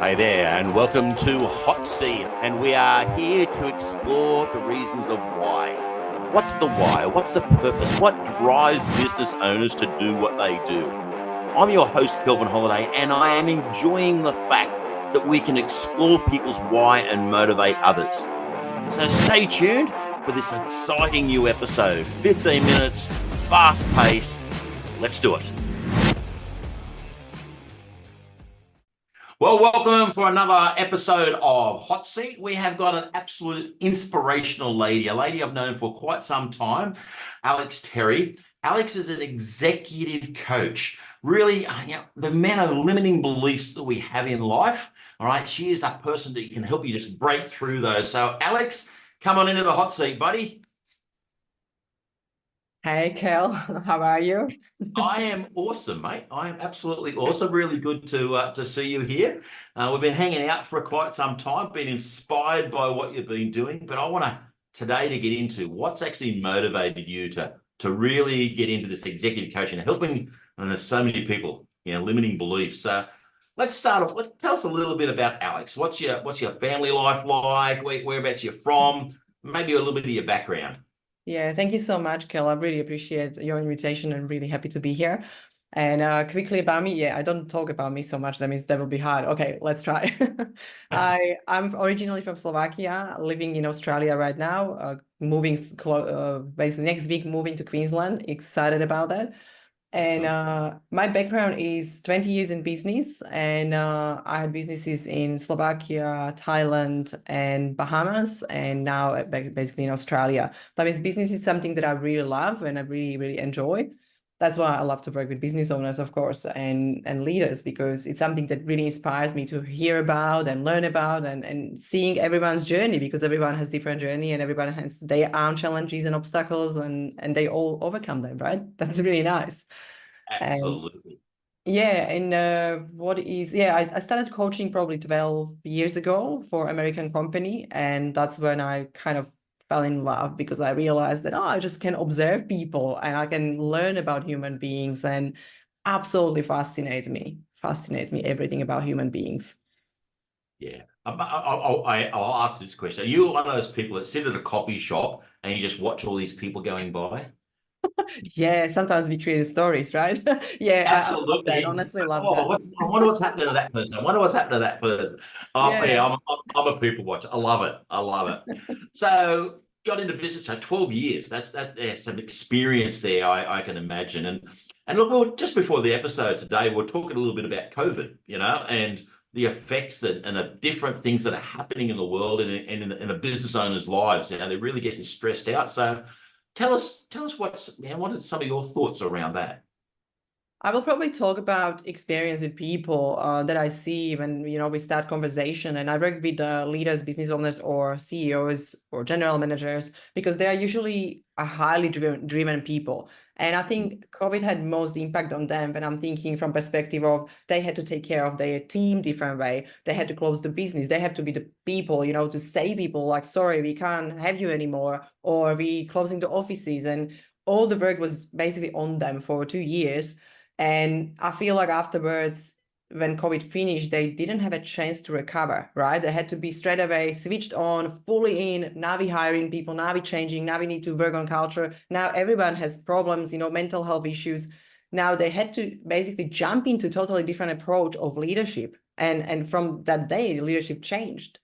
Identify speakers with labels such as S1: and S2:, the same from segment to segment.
S1: Hey there, and welcome to Hot Seat. And we are here to explore the reasons of why. What's the why? What's the purpose? What drives business owners to do what they do? I'm your host, Kelvin Holiday, and I am enjoying the fact that we can explore people's why and motivate others. So stay tuned for this exciting new episode. 15 minutes, fast pace. Let's do it. Well, welcome for another episode of Hot Seat. We have got an absolute inspirational lady, a lady I've known for quite some time, Alex Terrey. Alex is an executive coach. Really, the amount of limiting beliefs that we have in life, all right, she is that person that can help you just break through those. So, Alex, come on into the hot seat, buddy.
S2: Hey, Kel, how are you?
S1: I am awesome, mate. I am absolutely awesome. Really good to see you here. We've been hanging out for quite some time, been inspired by what you've been doing, but I want today to get into what's actually motivated you to really get into this executive coaching, helping, and there's so many people, limiting beliefs. So let's start off. Tell us a little bit about Alex. What's your family life like? Whereabouts you're from? Maybe a little bit of your background.
S2: Yeah, thank you so much, Kel. I really appreciate your invitation and really happy to be here. And quickly about me, I don't talk about me so much. That means that will be hard. Okay, let's try. I'm originally from Slovakia, living in Australia right now, moving basically next week, moving to Queensland. Excited about that. And my background is 20 years in business, and I had businesses in Slovakia, Thailand, and Bahamas, and now basically in Australia. That means business is something that I really love and I really, really enjoy. That's why I love to work with business owners, of course, and leaders, because it's something that really inspires me to hear about and learn about and seeing everyone's journey, because everyone has different journey and everyone has their own challenges and obstacles, and they all overcome them, right? That's really nice. And
S1: Absolutely.
S2: I started coaching probably 12 years ago for American company, and that's when I kind of fell in love, because I realized that I just can observe people and I can learn about human beings, and absolutely fascinates me everything about human beings.
S1: Yeah. I'll ask this question. Are you one of those people that sit at a coffee shop and you just watch all these people going by?
S2: Yeah, sometimes we create stories, right? I love that.
S1: Absolutely.
S2: Honestly, love
S1: Oh,
S2: that.
S1: I wonder what's happening to that person. I wonder what's happening to that person. Oh,
S2: Yeah.
S1: yeah, I'm a people watcher. I love it. I love it. So got into business. So 12 years. That's some experience there, I can imagine. And look, well, just before the episode today, we're talking a little bit about COVID, and the effects and the different things that are happening in the world and in the business owners' lives. They're really getting stressed out. So tell us what are some of your thoughts around that?
S2: I will probably talk about experience with people that I see when we start conversation, and I work with leaders, business owners, or CEOs or general managers, because they are usually a highly driven people. And I think COVID had most impact on them when I'm thinking from perspective of they had to take care of their team different way. They had to close the business. They have to be the people, to say people like, sorry, we can't have you anymore, or we closing the offices, and all the work was basically on them for 2 years. And I feel like afterwards, when COVID finished, they didn't have a chance to recover, right? They had to be straight away switched on, fully in. Now we hiring people, now we changing, now we need to work on culture. Now everyone has problems, mental health issues. Now they had to basically jump into totally different approach of leadership. And from that day, leadership changed.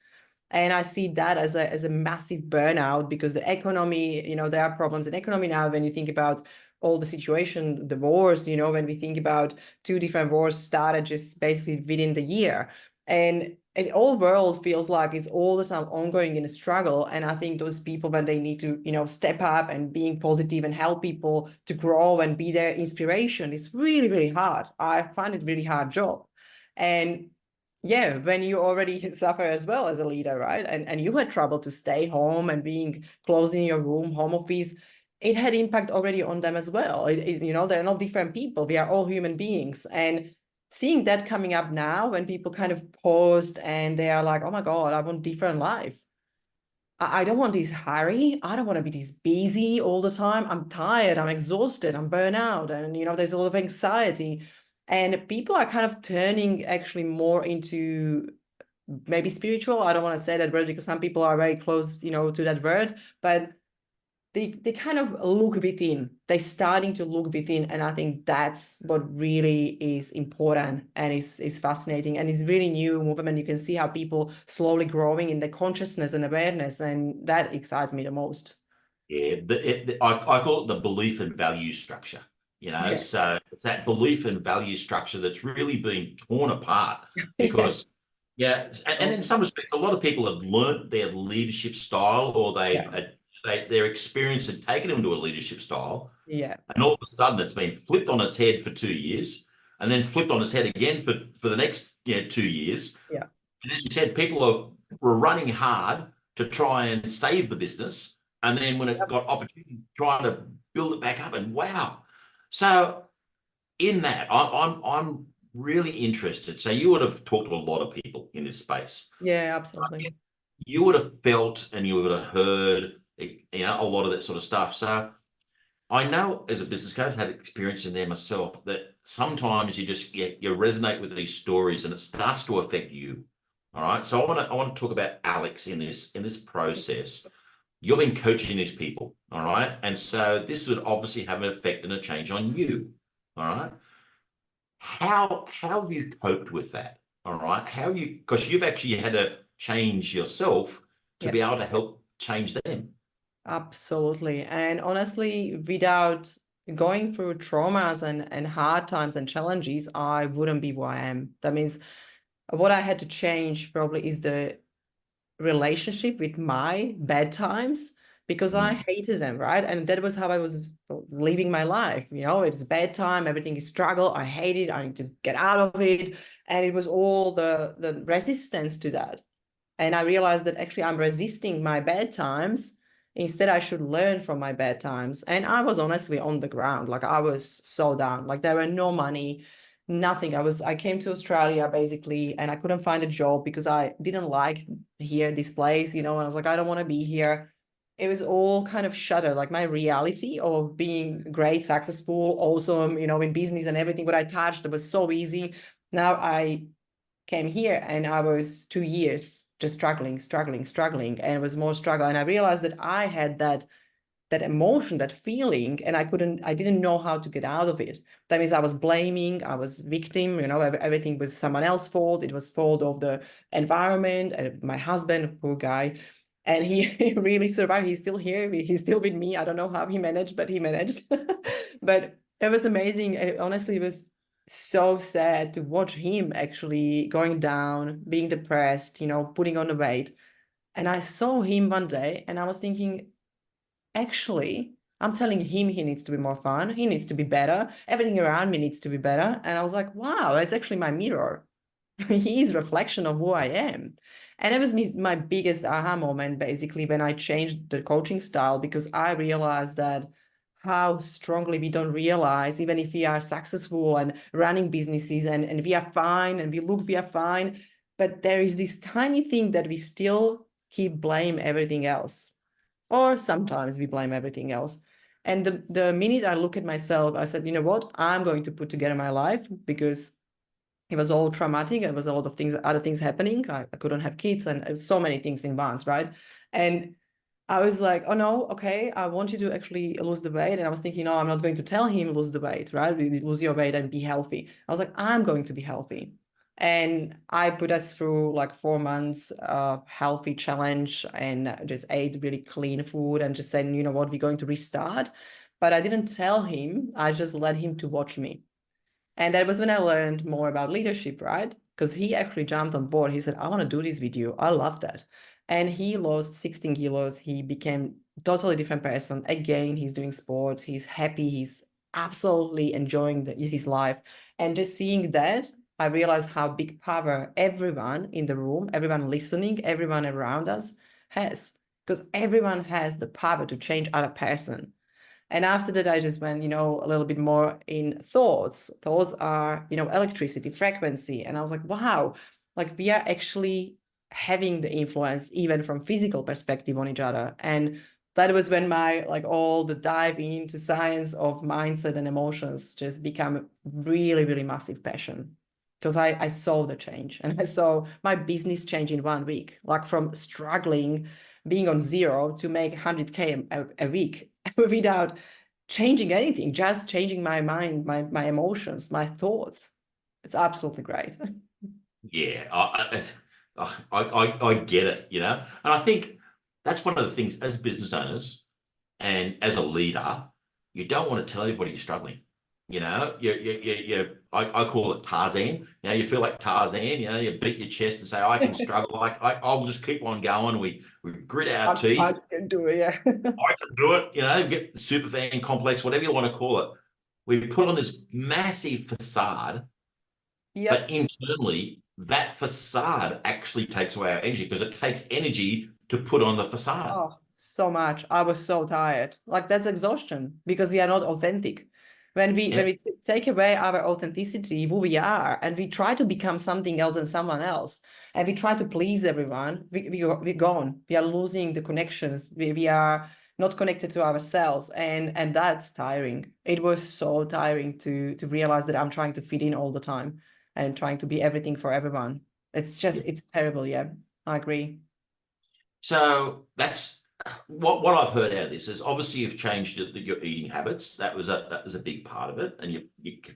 S2: And I see that as a massive burnout, because the economy, there are problems in economy now when you think about all the situation, the wars, when we think about two different wars started just basically within the year. And the whole world feels like it's all the time ongoing in a struggle. And I think those people, when they need to, step up and being positive and help people to grow and be their inspiration, is really, really hard. I find it really hard job. And yeah, when you already suffer as well as a leader, right? And you had trouble to stay home and being closed in your room, home office, it had impact already on them as well. They're not different people. We are all human beings. And seeing that coming up now, when people kind of paused and they are like, oh my God, I want different life. I don't want this hurry. I don't want to be this busy all the time. I'm tired. I'm exhausted. I'm burnt out. And, there's a lot of anxiety. And people are kind of turning actually more into maybe spiritual. I don't want to say that word because some people are very close, you know, to that word, but they kind of look within. They're starting to look within, and I think that's what really is important and is fascinating, and it's really new movement. You can see how people slowly growing in their consciousness and awareness, and that excites me the most.
S1: Yeah, I call it the belief and value structure. You know,
S2: Yeah.
S1: so it's that belief and value structure that's really been torn apart
S2: Yeah.
S1: because, yeah, and in some respects, a lot of people have learnt their leadership style, or
S2: Yeah.
S1: their experience had taken them to a leadership style,
S2: Yeah.
S1: and all of a sudden it's been flipped on its head for 2 years, and then flipped on its head again for the next 2 years.
S2: Yeah.
S1: And as you said, were running hard to try and save the business, and then when it got opportunity, trying to build it back up, and wow. So in that, I'm really interested. So you would have talked to a lot of people in this space.
S2: Yeah, absolutely.
S1: You would have felt and you would have heard, a lot of that sort of stuff. So I know as a business coach, I've had experience in there myself, that sometimes you resonate with these stories and it starts to affect you. All right. So I want to talk about Alex in this process. You've been coaching these people, all right? And so this would obviously have an effect and a change on you. All right. How have you coped with that? All right. How you because you've actually had to change yourself to
S2: Yeah.
S1: be able to help change them.
S2: Absolutely. And honestly, without going through traumas and hard times and challenges, I wouldn't be who I am. That means what I had to change probably is the relationship with my bad times, because I
S1: Mm.
S2: hated them, right? And that was how I was living my life. You know, it's bad time, everything is struggle. I hate it. I need to get out of it. And it was all the resistance to that. And I realized that actually I'm resisting my bad times. Instead, I should learn from my bad times. And I was honestly on the ground. Like I was so down. Like there were no money, nothing. I came to Australia basically, and I couldn't find a job because I didn't like here, this place, you know, and I was like, I don't want to be here. It was all kind of shattered. Like my reality of being great, successful, awesome, you know, in business and everything, what I touched, it was so easy. Now I came here and I was 2 years just struggling, and it was more struggle. And I realized that I had that emotion, that feeling, and I didn't know how to get out of it. That means I was blaming, I was victim, you know, everything was someone else's fault. It was fault of the environment and my husband, poor guy. And he really survived. He's still here. He's still with me. I don't know how he managed, but he managed. But it was amazing. And honestly, it was so sad to watch him actually going down, being depressed, you know, putting on the weight. And I saw him one day and I was thinking, actually, I'm telling him he needs to be more fun. He needs to be better. Everything around me needs to be better. And I was like, wow, it's actually my mirror. He is a reflection of who I am. And it was my biggest aha moment, basically, when I changed the coaching style, because I realized that how strongly we don't realize, even if we are successful and running businesses and we are fine and we are fine, but there is this tiny thing that we still keep blame everything else. Or sometimes we blame everything else. And the minute I look at myself, I said, you know what, I'm going to put together my life, because it was all traumatic. It was a lot of things, other things happening. I couldn't have kids and so many things in once, right? And I was like, oh no, okay, I want you to actually lose the weight. And I was thinking, no, I'm not going to tell him lose the weight, right? Lose your weight and be healthy. I was like, I'm going to be healthy. And I put us through like 4 months of healthy challenge and just ate really clean food and just said, you know what, we're going to restart. But I didn't tell him. I just let him to watch me. And that was when I learned more about leadership, right? Because he actually jumped on board. He said, I want to do this with you. I love that. And he lost 16 kilos. He became totally different person. Again, he's doing sports. He's happy. He's absolutely enjoying his life. And just seeing that, I realized how big power everyone in the room, everyone listening, everyone around us has. Because everyone has the power to change other person. And after that, I just went, you know, a little bit more in thoughts. Thoughts are, you know, electricity, frequency. And I was like, wow, like we are actually having the influence even from physical perspective on each other. And that was when my, like all the dive into science of mindset and emotions just become really, really massive passion. because I saw the change, and I saw my business change in 1 week, like from struggling, being on zero to make 100K a week without changing anything, just changing my mind, my emotions, my thoughts. It's absolutely great.
S1: Yeah, I get it, you know, and I think that's one of the things as business owners and as a leader, you don't want to tell everybody you're struggling. You know, I call it Tarzan. You know, you feel like Tarzan. You know, you beat your chest and say, "I can struggle. I'll just keep on going." We grit our
S2: I
S1: teeth.
S2: can do it, yeah.
S1: I can do it. You know, get the super fan complex, whatever you want to call it. We put on this massive facade, but
S2: Yep.
S1: internally, that facade actually takes away our energy because it takes energy to put on the facade.
S2: Oh, so much. I was so tired. Like that's exhaustion because we are not authentic.
S1: Yeah,
S2: When we take away our authenticity, who we are, and we try to become something else than someone else, and we try to please everyone, we're gone. We are losing the connections. We are not connected to ourselves, and that's tiring. It was so tiring to realize that I'm trying to fit in all the time and trying to be everything for everyone.
S1: yeah.
S2: It's terrible. Yeah, I agree.
S1: So that's what I've heard out of this is obviously you've changed your eating habits. That was a big part of it, and you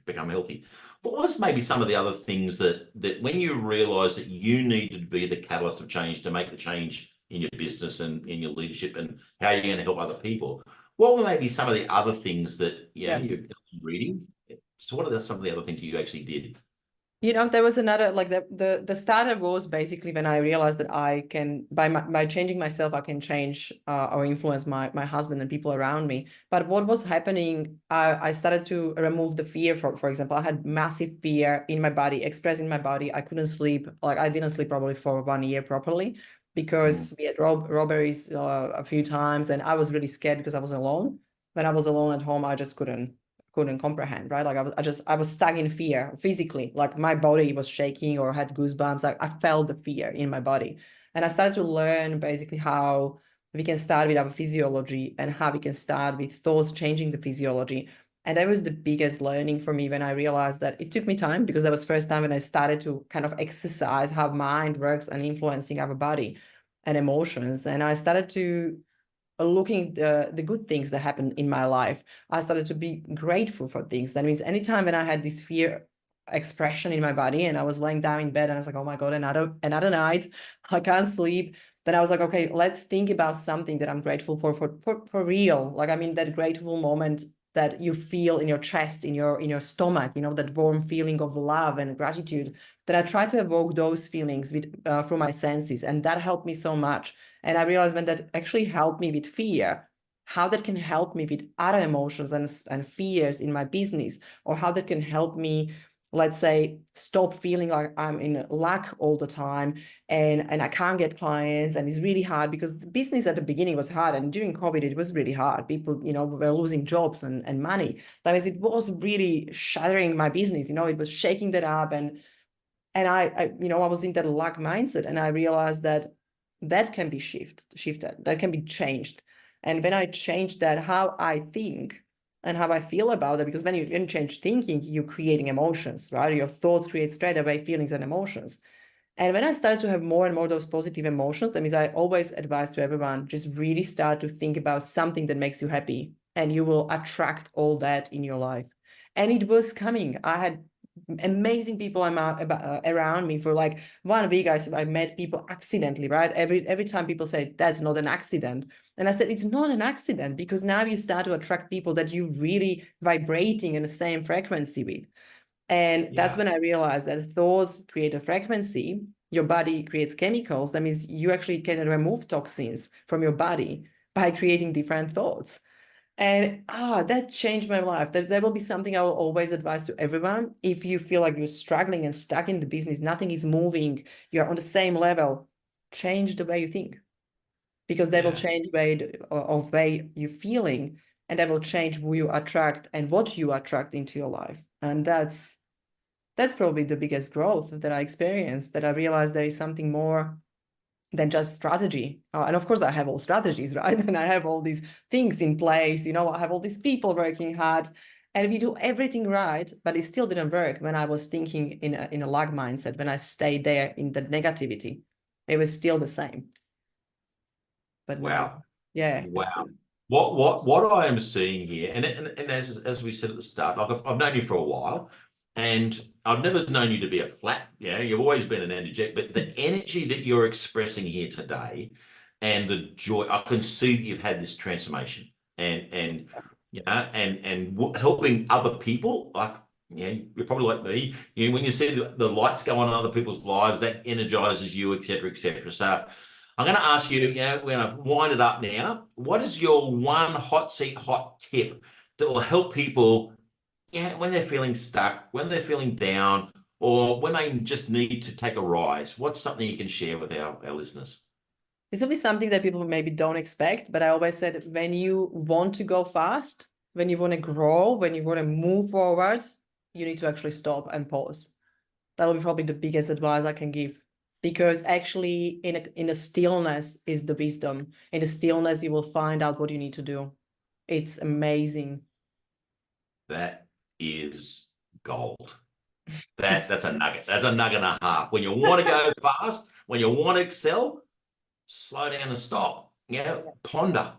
S1: become healthy. What was maybe some of the other things that when you realised that you needed to be the catalyst of change to make the change in your business and in your leadership and how you're going to help other people? What were maybe some of the other things that
S2: Yeah.
S1: you're reading? So what are some of the other things you actually did?
S2: You know, there was another like the starter was basically when I realized that I can by changing myself, I can change or influence my husband and people around me. But what was happening, I started to remove the fear. For example, I had massive fear in my body, expressed in my body. I couldn't sleep. Like I didn't sleep probably for 1 year properly
S1: Mm,
S2: because we had robberies a few times, and I was really scared because I was alone. When I was alone at home, I just couldn't comprehend, right? Like I was stuck in fear physically, like my body was shaking or had goosebumps. Like I felt the fear in my body. And I started to learn basically how we can start with our physiology and how we can start with thoughts changing the physiology. And that was the biggest learning for me when I realized that it took me time because that was first time when I started to kind of exercise how mind works and influencing our body and emotions. And I started to looking the good things that happened in my life. I started to be grateful for things. That means anytime when I had this fear expression in my body and I was laying down in bed and I was like, oh my God, another night, I can't sleep. Then I was like, okay, let's think about something that I'm grateful for real. Like I mean that grateful moment that you feel in your chest, in your stomach, you know, that warm feeling of love and gratitude. That I try to evoke those feelings with through my senses, and that helped me so much. And I realized when that actually helped me with fear, how that can help me with other emotions and fears in my business, or how that can help me, let's say, stop feeling like I'm in lack all the time and I can't get clients. And it's really hard because the business at the beginning was hard. And during COVID, it was really hard. People, you know, were losing jobs and money. That means it was really shattering my business. You know, it was shaking that up. And you know, I was in that lack mindset, and I realized that that can be shifted, that can be changed. And when I changed that, how I think and how I feel about it, because when you change thinking, you're creating emotions, right? Your thoughts create straight away feelings and emotions. And when I started to have more and more those positive emotions, that means I always advise to everyone, just really start to think about something that makes you happy, and you will attract all that in your life. And it was coming. I had amazing people around me for like 1 week. I met people accidentally, right? Every time people say that's not an accident, and I said it's not an accident because now you start to attract people that you really vibrating in the same frequency with. And that's
S1: yeah.
S2: when I realized that thoughts create a frequency. Your body creates chemicals. That means you actually can remove toxins from your body by creating different thoughts. And that changed my life. That will be something I will always advise to everyone. If you feel like you're struggling and stuck in the business, nothing is moving, you're on the same level, change the way you think, because that will
S1: Yeah.
S2: change way you're feeling, and that will change who you attract and what you attract into your life. And that's probably the biggest growth that I experienced, that I realized there is something more than just strategy. And of course, I have all strategies, right? And I have all these things in place. You know, I have all these people working hard. And we do everything right, but it still didn't work when I was thinking in a lag mindset, when I stayed there in the negativity. It was still the same. But now,
S1: Wow.
S2: yeah,
S1: Wow. What I am seeing here, and as we said at the start, like I've known you for a while, and I've never known you to be a flat, you've always been an energetic, but the energy that you're expressing here today and the joy, I can see that you've had this transformation and helping other people, like you're probably like me, when you see the lights go on in other people's lives, that energizes you, etc., etc. So I'm going to ask you, we're going to wind it up now. What is your one hot seat, hot tip that will help people, when they're feeling stuck, when they're feeling down, or when they just need to take a rise? What's something you can share with our listeners?
S2: this will be something that people maybe don't expect, but I always said when you want to go fast, when you want to grow, when you want to move forward, you need to actually stop and pause. That'll be probably the biggest advice I can give, because actually in a stillness is the wisdom. In the stillness, you will find out what you need to do. It's amazing.
S1: That is gold. That's a nugget. That's a nugget and a half. When you want to go fast, when you want to excel, slow down and stop. Ponder.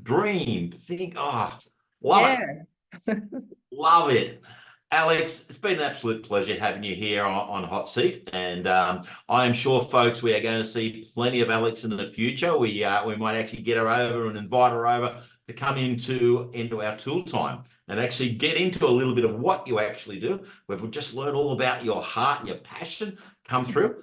S1: Dream. Think. Love it. Love it. Alex, it's been an absolute pleasure having you here on Hot Seat, and I am sure, folks, we are going to see plenty of Alex in the future. We might actually get her over and invite her over to come into our tool time and actually get into a little bit of what you actually do. We've just learned all about your heart and your passion come through.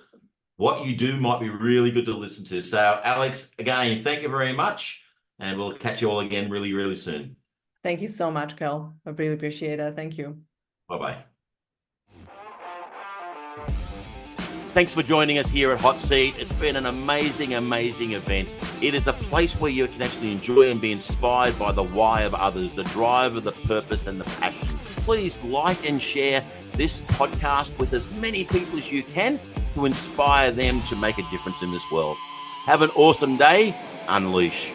S1: What you do might be really good to listen to. So, Alex, again, thank you very much, and we'll catch you all again really, really soon.
S2: Thank you so much, Kel. I really appreciate it. Thank you.
S1: Bye-bye. Thanks for joining us here at Hot Seat. It's been an amazing, amazing event. It is a place where you can actually enjoy and be inspired by the why of others, the drive of the purpose and the passion. Please like and share this podcast with as many people as you can to inspire them to make a difference in this world. Have an awesome day. Unleash.